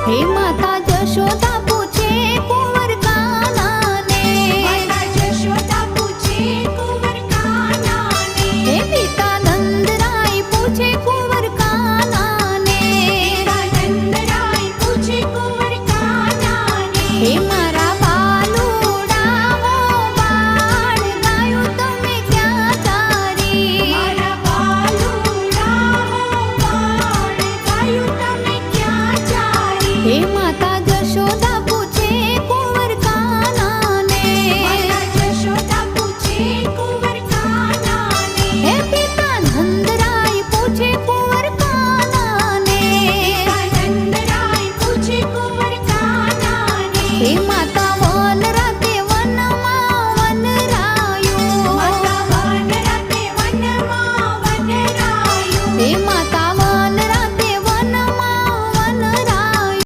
હે માતા જશોદા પૂછે કુંવર કાનાને, માતા જશોદા પૂછે કુંવર કાનાને, હે પિતા નંદરાય પૂછે કુંવર કાનાને, પિતા નંદરાય પૂછે કુંવર કાનાને, હે મારા બાલુડા હો બાળ ગાયું તમે ક્યાં ચારી, મારા બાલુડા હો બાળ ગાયું તમે ક્યાં ચારી, હે